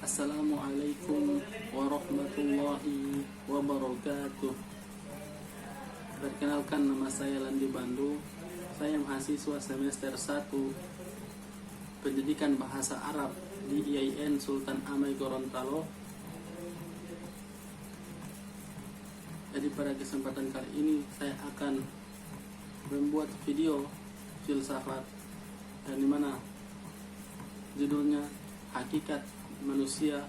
Assalamualaikum warahmatullahi wabarakatuh. Perkenalkan, nama saya Landi Bandu. Saya mahasiswa semester 1 Pendidikan Bahasa Arab di IAIN Sultan Amai Gorontalo. Jadi pada kesempatan kali ini saya akan membuat video filsafat, dan dimana judulnya Hakikat Manusia,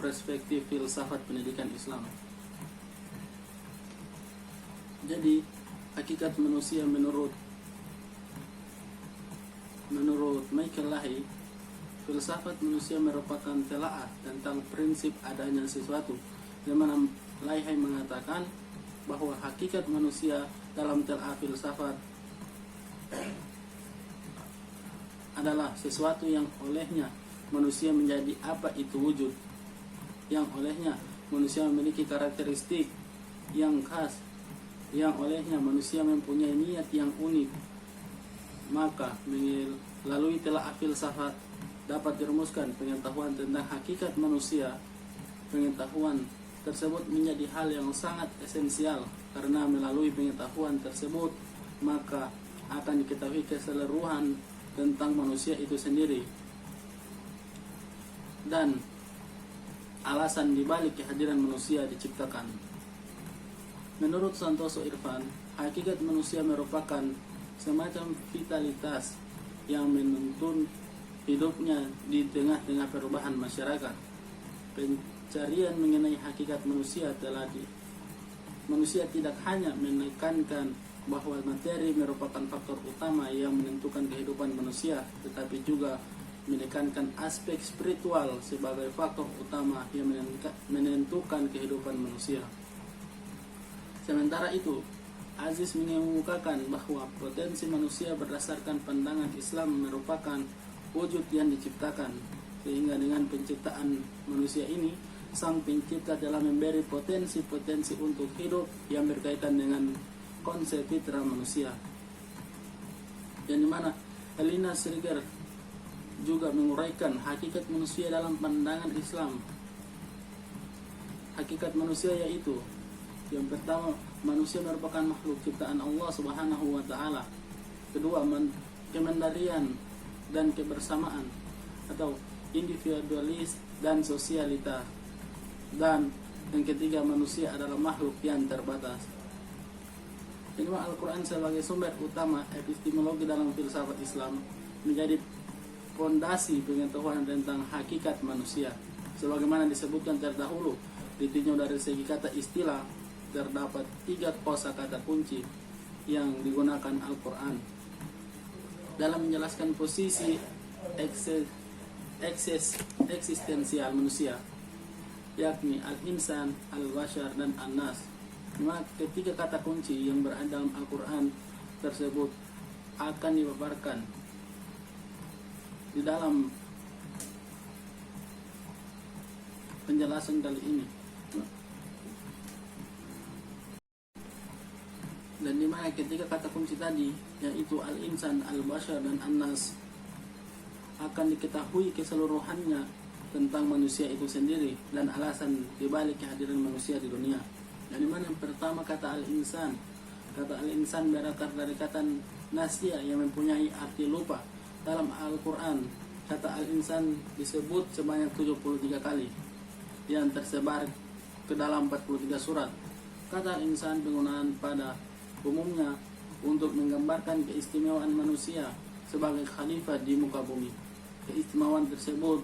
Perspektif Filsafat Pendidikan Islam. Jadi hakikat manusia menurut Michael Lahy, filsafat manusia merupakan telaah tentang prinsip adanya sesuatu, di mana Lahy mengatakan bahwa hakikat manusia dalam telaah filsafat adalah sesuatu yang olehnya manusia menjadi apa itu wujud, yang olehnya manusia memiliki karakteristik yang khas, yang olehnya manusia mempunyai niat yang unik. Maka melalui telaah filsafat dapat dirumuskan pengetahuan tentang hakikat manusia. Pengetahuan tersebut menjadi hal yang sangat esensial, karena melalui pengetahuan tersebut maka akan diketahui keseluruhan tentang manusia itu sendiri dan alasan dibalik kehadiran manusia diciptakan. Menurut Santoso Irfan, hakikat manusia merupakan semacam vitalitas yang menuntun hidupnya di tengah-tengah perubahan masyarakat. Pencarian mengenai hakikat manusia manusia tidak hanya menekankan bahwa materi merupakan faktor utama yang menentukan kehidupan manusia, tetapi juga menekankan aspek spiritual sebagai faktor utama yang menentukan kehidupan manusia. Sementara itu, Aziz mengemukakan bahwa potensi manusia berdasarkan pandangan Islam merupakan wujud yang diciptakan, sehingga dengan penciptaan manusia ini, sang pencipta telah memberi potensi-potensi untuk hidup yang berkaitan dengan konsep fitrah manusia, yang dimana Elina Sriger juga menguraikan hakikat manusia dalam pandangan Islam. Hakikat manusia yaitu, yang pertama, manusia merupakan makhluk ciptaan Allah Subhanahu wa Ta'ala. Kedua, kemandirian dan kebersamaan, atau individualis dan sosialita. Dan yang ketiga, manusia adalah makhluk yang terbatas. Kedua, Al-Quran sebagai sumber utama epistemologi dalam filsafat Islam menjadi fondasi pengetahuan tentang hakikat manusia. Sebagaimana disebutkan terdahulu, ditinjau dari segi kata istilah, terdapat 3 kosakata kunci yang digunakan Al-Quran dalam menjelaskan posisi eksistensial manusia, yakni al-insan, al-bashar, dan an-nas. Maka ketiga kata kunci yang berada dalam Al-Quran tersebut akan dipaparkan di dalam penjelasan kali ini, dan dimana ketiga kata kunci tadi, yaitu al-insan, al-bashar, dan an-nas, akan diketahui keseluruhannya tentang manusia itu sendiri dan alasan dibalik kehadiran manusia di dunia. Dan dimana yang pertama, kata al-insan. Kata al-insan berakar dari kata nasya yang mempunyai arti lupa. Dalam Al-Quran, kata al-insan disebut sebanyak 73 kali yang tersebar ke dalam 43 surat. Kata al-insan penggunaan pada umumnya untuk menggambarkan keistimewaan manusia sebagai khalifah di muka bumi. Keistimewaan tersebut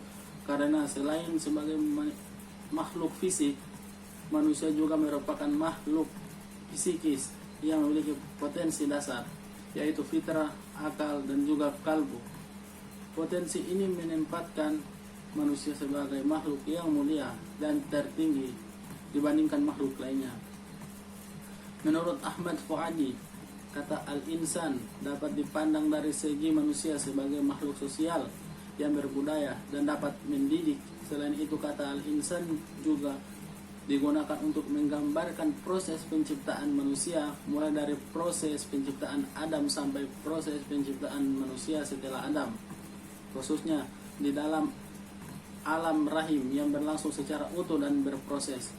karena selain sebagai makhluk fisik, manusia juga merupakan makhluk psikis yang memiliki potensi dasar, yaitu fitrah, akal, dan juga kalbu. Potensi ini menempatkan manusia sebagai makhluk yang mulia dan tertinggi dibandingkan makhluk lainnya. Menurut Ahmad Fuadi, kata al-insan dapat dipandang dari segi manusia sebagai makhluk sosial yang berbudaya dan dapat mendidik. Selain itu, kata al-insan juga digunakan untuk menggambarkan proses penciptaan manusia, mulai dari proses penciptaan Adam sampai proses penciptaan manusia setelah Adam, khususnya di dalam alam rahim yang berlangsung secara utuh dan berproses.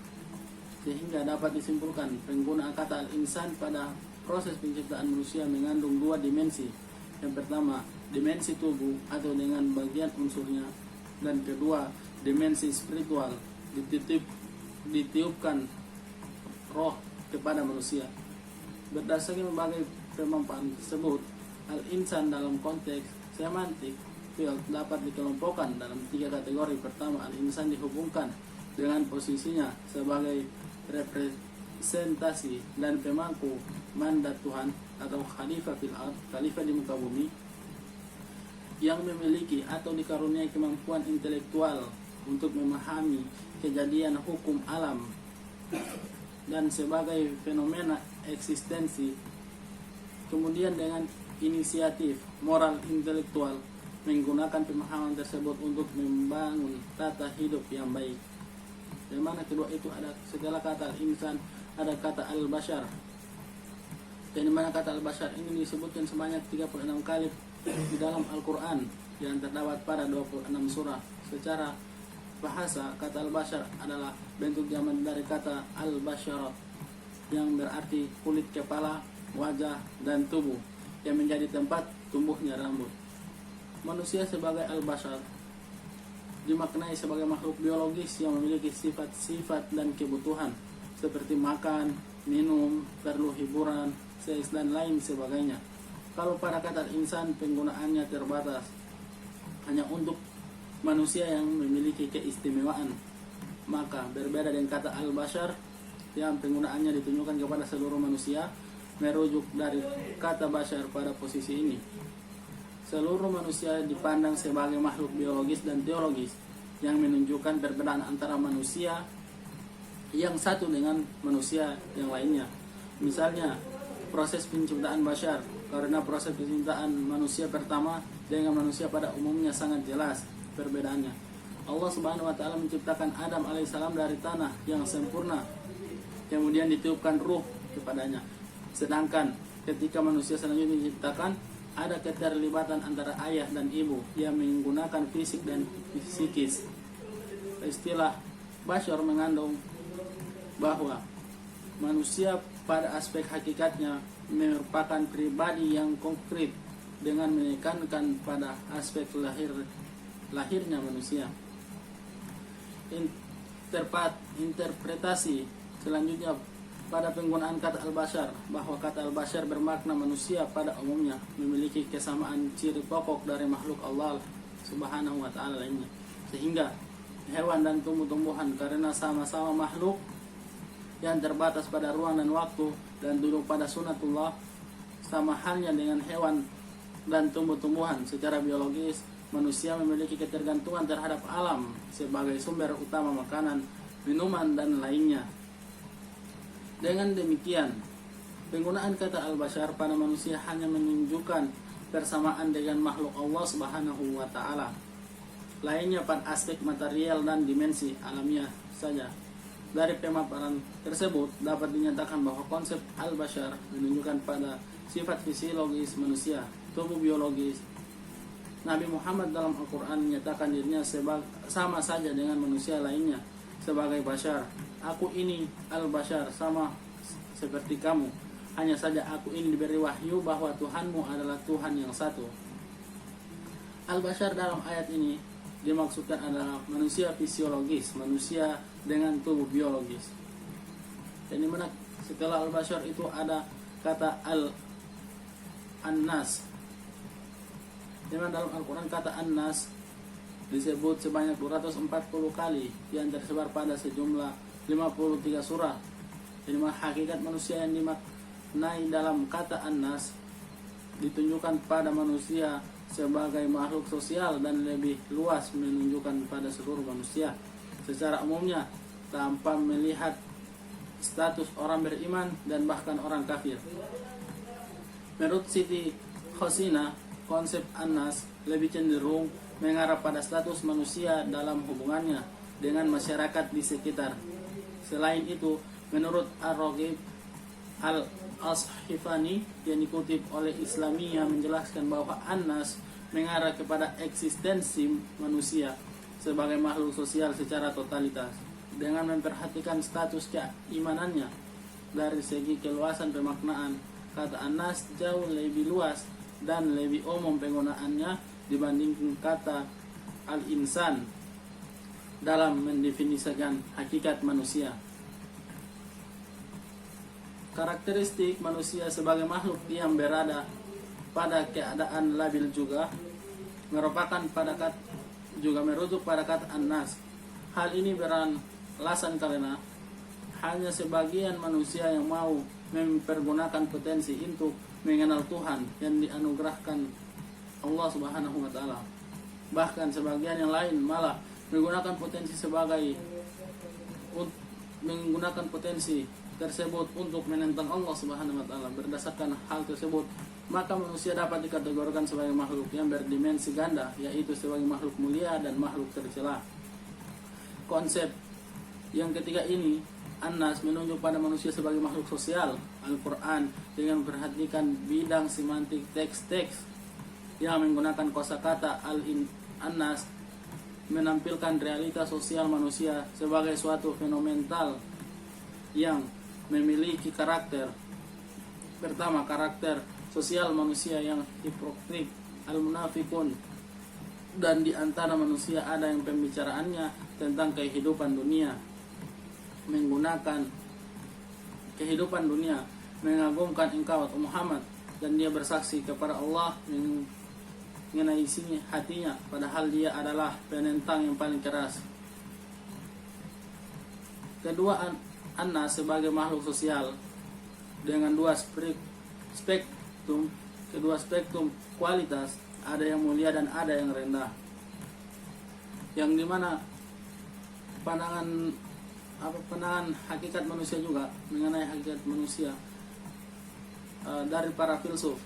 Sehingga dapat disimpulkan penggunaan kata al-insan pada proses penciptaan manusia mengandung dua dimensi. Yang pertama, dimensi tubuh atau dengan bagian unsurnya, dan kedua, dimensi spiritual, ditiupkan roh kepada manusia. Berdasarkan berbagai pemaparan tersebut, al-insan dalam konteks semantik field dapat dikelompokkan dalam tiga kategori. Pertama, al-insan dihubungkan dengan posisinya sebagai representasi dan pemangku mandat Tuhan atau khalifah fil ard, khalifah di muka bumi, yang memiliki atau dikaruniai kemampuan intelektual untuk memahami kejadian hukum alam dan sebagai fenomena eksistensi. Kemudian dengan inisiatif moral intelektual menggunakan pemahaman tersebut untuk membangun tata hidup yang baik. Yang mana kedua itu ada setelah kata al-insan ada kata al-bashar. Dan dimana kata al-bashar ini disebutkan sebanyak 36 kali di dalam Al-Quran yang terdapat pada 26 surah. Secara bahasa, kata al-bashar adalah bentuk jamak dari kata al-basharat yang berarti kulit kepala, wajah, dan tubuh yang menjadi tempat tumbuhnya rambut. Manusia sebagai al-bashar dimaknai sebagai makhluk biologis yang memiliki sifat-sifat dan kebutuhan seperti makan, minum, perlu hiburan, seks, dan lain sebagainya. Kalau pada kata insan penggunaannya terbatas hanya untuk manusia yang memiliki keistimewaan, maka berbeda dengan kata al-bashar yang penggunaannya ditunjukkan kepada seluruh manusia, merujuk dari kata bashar pada posisi ini. Seluruh manusia dipandang sebagai makhluk biologis dan teologis yang menunjukkan perbedaan antara manusia yang satu dengan manusia yang lainnya. Misalnya, proses penciptaan bashar, karena proses penciptaan manusia pertama dengan manusia pada umumnya sangat jelas perbedaannya. Allah Subhanahu wa taala menciptakan Adam alaihissalam dari tanah yang sempurna, kemudian ditiupkan ruh kepadanya. Sedangkan ketika manusia selanjutnya diciptakan, ada keterlibatan antara ayah dan ibu yang menggunakan fisik dan psikis. Istilah bashar mengandung bahwa manusia pada aspek hakikatnya merupakan pribadi yang konkret dengan menekankan pada aspek lahirnya manusia. Interpretasi selanjutnya pada penggunaan kata al-bashar, bahwa kata al-bashar bermakna manusia pada umumnya memiliki kesamaan ciri pokok dari makhluk Allah Subhanahu wa taala lainnya, sehingga hewan dan tumbuh-tumbuhan karena sama-sama makhluk yang terbatas pada ruang dan waktu dan duduk pada sunatullah, sama halnya dengan hewan dan tumbuh-tumbuhan secara biologis, manusia memiliki ketergantungan terhadap alam sebagai sumber utama makanan, minuman, dan lainnya. Dengan demikian, penggunaan kata al-bashar pada manusia hanya menunjukkan persamaan dengan makhluk Allah Subhanahu wa taala lainnya pada aspek material dan dimensi alamiah saja. Dari pemaparan tersebut dapat dinyatakan bahwa konsep al-bashar menunjukkan pada sifat fisiologis manusia, tubuh biologis. Nabi Muhammad dalam Al-Quran menyatakan dirinya sama saja dengan manusia lainnya sebagai bashar. Aku ini al-bashar, sama seperti kamu. Hanya saja aku ini diberi wahyu bahwa Tuhanmu adalah Tuhan yang satu. Al-bashar dalam ayat ini dimaksudkan adalah manusia fisiologis, manusia dengan tubuh biologis. Dan dimana setelah al-bashar itu ada kata al-annas. Dimana dalam Al-Quran kata annas disebut sebanyak 240 kali yang tersebar pada sejumlah 53 surah. Jadi hakikat manusia yang dimaknai dalam kata annas ditunjukkan pada manusia sebagai makhluk sosial dan lebih luas menunjukkan pada seluruh manusia secara umumnya tanpa melihat status orang beriman dan bahkan orang kafir. Menurut Siti Khosina, konsep annas lebih cenderung mengarah pada status manusia dalam hubungannya dengan masyarakat di sekitar. Selain itu, menurut Ar-Raghib Al-Ashifani yang dikutip oleh Islamiyah menjelaskan bahwa An-Nas mengarah kepada eksistensi manusia sebagai makhluk sosial secara totalitas dengan memperhatikan status keimanannya dari segi keluasan pemaknaan. Kata An-Nas jauh lebih luas dan lebih umum penggunaannya dibandingkan kata al-insan dalam mendefinisikan hakikat manusia. Karakteristik manusia sebagai makhluk yang berada pada keadaan labil juga merupakan juga merujuk pada kata An-Nas. Hal ini beralasan karena hanya sebagian manusia yang mau mempergunakan potensi untuk mengenal Tuhan yang dianugerahkan Allah Subhanahu wa taala. Bahkan sebagian yang lain malah menggunakan potensi tersebut untuk menentang Allah Subhanahu wa taala. Berdasarkan hal tersebut, maka manusia dapat dikategorikan sebagai makhluk yang berdimensi ganda, yaitu sebagai makhluk mulia dan makhluk tercela. Konsep yang ketiga ini, An-Nas menunjuk pada manusia sebagai makhluk sosial. Al-Quran dengan memperhatikan bidang semantik teks-teks yang menggunakan kosakata An-Nas menampilkan realitas sosial manusia sebagai suatu fenomenal yang memiliki karakter. Pertama, karakter sosial manusia yang hipokrit, al-munafikun, dan di antara manusia ada yang pembicaraannya tentang kehidupan dunia, menggunakan kehidupan dunia, mengagumkan engkau Muhammad, dan dia bersaksi kepada Allah mengenai isi hatinya, padahal dia adalah penentang yang paling keras. Kedua, An-Nas sebagai makhluk sosial dengan kedua spektrum kualitas, ada yang mulia dan ada yang rendah, yang dimana pandangan hakikat manusia juga mengenai hakikat manusia dari para filsuf.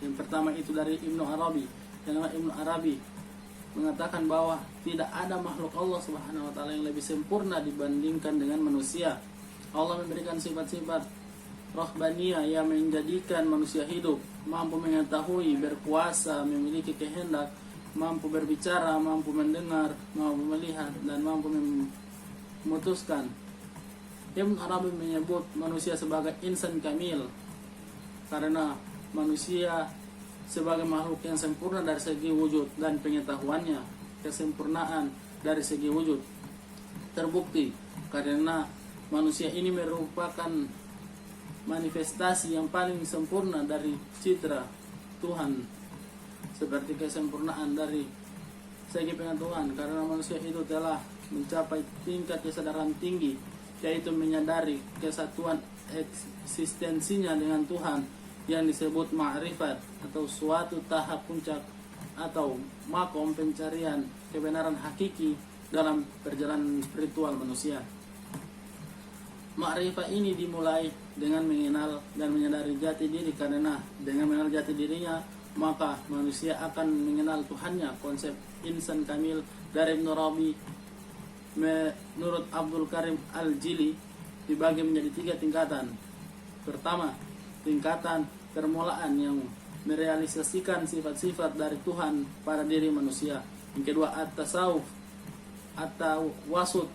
Yang pertama itu dari Ibnu Arabi. Ibnu Arabi mengatakan bahwa tidak ada makhluk Allah Subhanahu wa taala yang lebih sempurna dibandingkan dengan manusia. Allah memberikan sifat-sifat rohbaniyah yang menjadikan manusia hidup, mampu mengetahui, berkuasa, memiliki kehendak, mampu berbicara, mampu mendengar, mampu melihat, dan mampu memutuskan. Ibn Arabi menyebut manusia sebagai insan kamil karena manusia sebagai makhluk yang sempurna dari segi wujud dan pengetahuannya. Kesempurnaan dari segi wujud terbukti karena manusia ini merupakan manifestasi yang paling sempurna dari citra Tuhan, seperti kesempurnaan dari segi pengetahuan, karena manusia itu telah mencapai tingkat kesadaran tinggi, yaitu menyadari kesatuan eksistensinya dengan Tuhan yang disebut ma'rifat, atau suatu tahap puncak atau makom pencarian kebenaran hakiki dalam perjalanan spiritual manusia. Ma'rifah ini dimulai dengan mengenal dan menyadari jati diri, karena dengan mengenal jati dirinya maka manusia akan mengenal Tuhannya. Konsep insan kamil dari Ibn Arabi menurut Abdul Karim Al-Jili dibagi menjadi 3 tingkatan. Pertama, tingkatan permulaan yang merealisasikan sifat-sifat dari Tuhan pada diri manusia. Yang kedua, at-tasawuf atau wasut,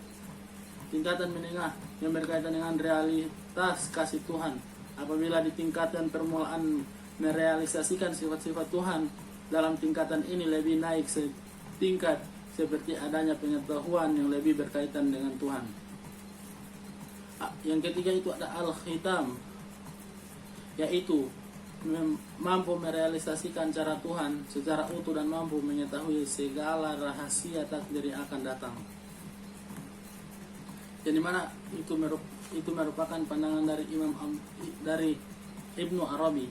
tingkatan menengah yang berkaitan dengan realitas kasih Tuhan. Apabila di tingkatan permulaan merealisasikan sifat-sifat Tuhan, dalam tingkatan ini lebih naik setingkat seperti adanya pengetahuan yang lebih berkaitan dengan Tuhan. Yang ketiga itu ada al-khitam, yaitu mampu merealisasikan cara Tuhan secara utuh dan mampu mengetahui segala rahasia takdir yang akan datang. Jadi mana itu merupakan pandangan dari Ibnu Arabi.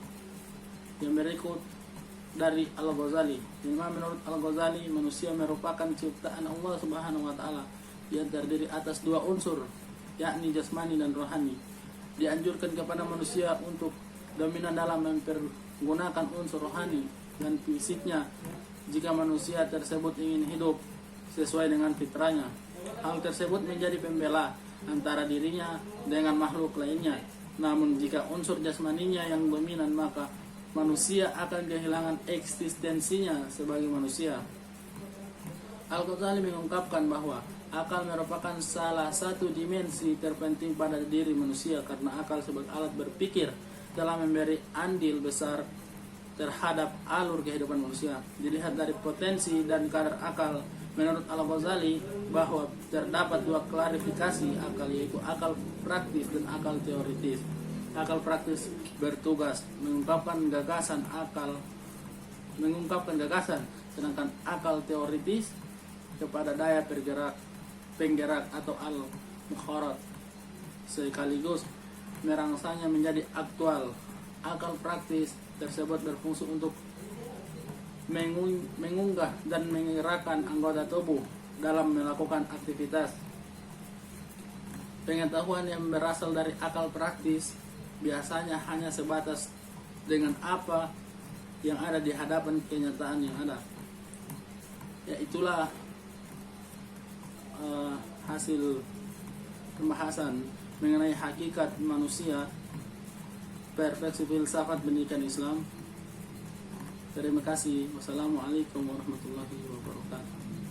Yang berikut dari Al-Ghazali. Jadi menurut Al-Ghazali, manusia merupakan ciptaan Allah Subhanahu wa taala yang terdiri atas 2 unsur, yakni jasmani dan rohani. Dianjurkan kepada manusia untuk dominan dalam mempergunakan unsur rohani dan fisiknya jika manusia tersebut ingin hidup sesuai dengan fitrahnya. Hal tersebut menjadi pembela antara dirinya dengan makhluk lainnya. Namun jika unsur jasmaninya yang dominan, maka manusia akan kehilangan eksistensinya sebagai manusia. Al-Ghazali mengungkapkan bahwa akal merupakan salah satu dimensi terpenting pada diri manusia karena akal sebagai alat berpikir telah memberi andil besar terhadap alur kehidupan manusia. Dilihat dari potensi dan kadar akal, menurut Al-Ghazali bahwa terdapat dua klarifikasi akal, yaitu akal praktis dan akal teoritis. Akal praktis bertugas mengungkapkan gagasan, sedangkan akal teoritis kepada daya penggerak atau al-mukharat, sekaligus merangsangnya menjadi aktual. Akal praktis tersebut berfungsi untuk mengunggah dan menggerakkan anggota tubuh dalam melakukan aktivitas. Pengetahuan yang berasal dari akal praktis biasanya hanya sebatas dengan apa yang ada di hadapan kenyataan yang ada. Ya, itulah hasil pembahasan mengenai hakikat manusia, perfeksi filsafat pendidikan Islam. Terima kasih. Wassalamualaikum warahmatullahi wabarakatuh.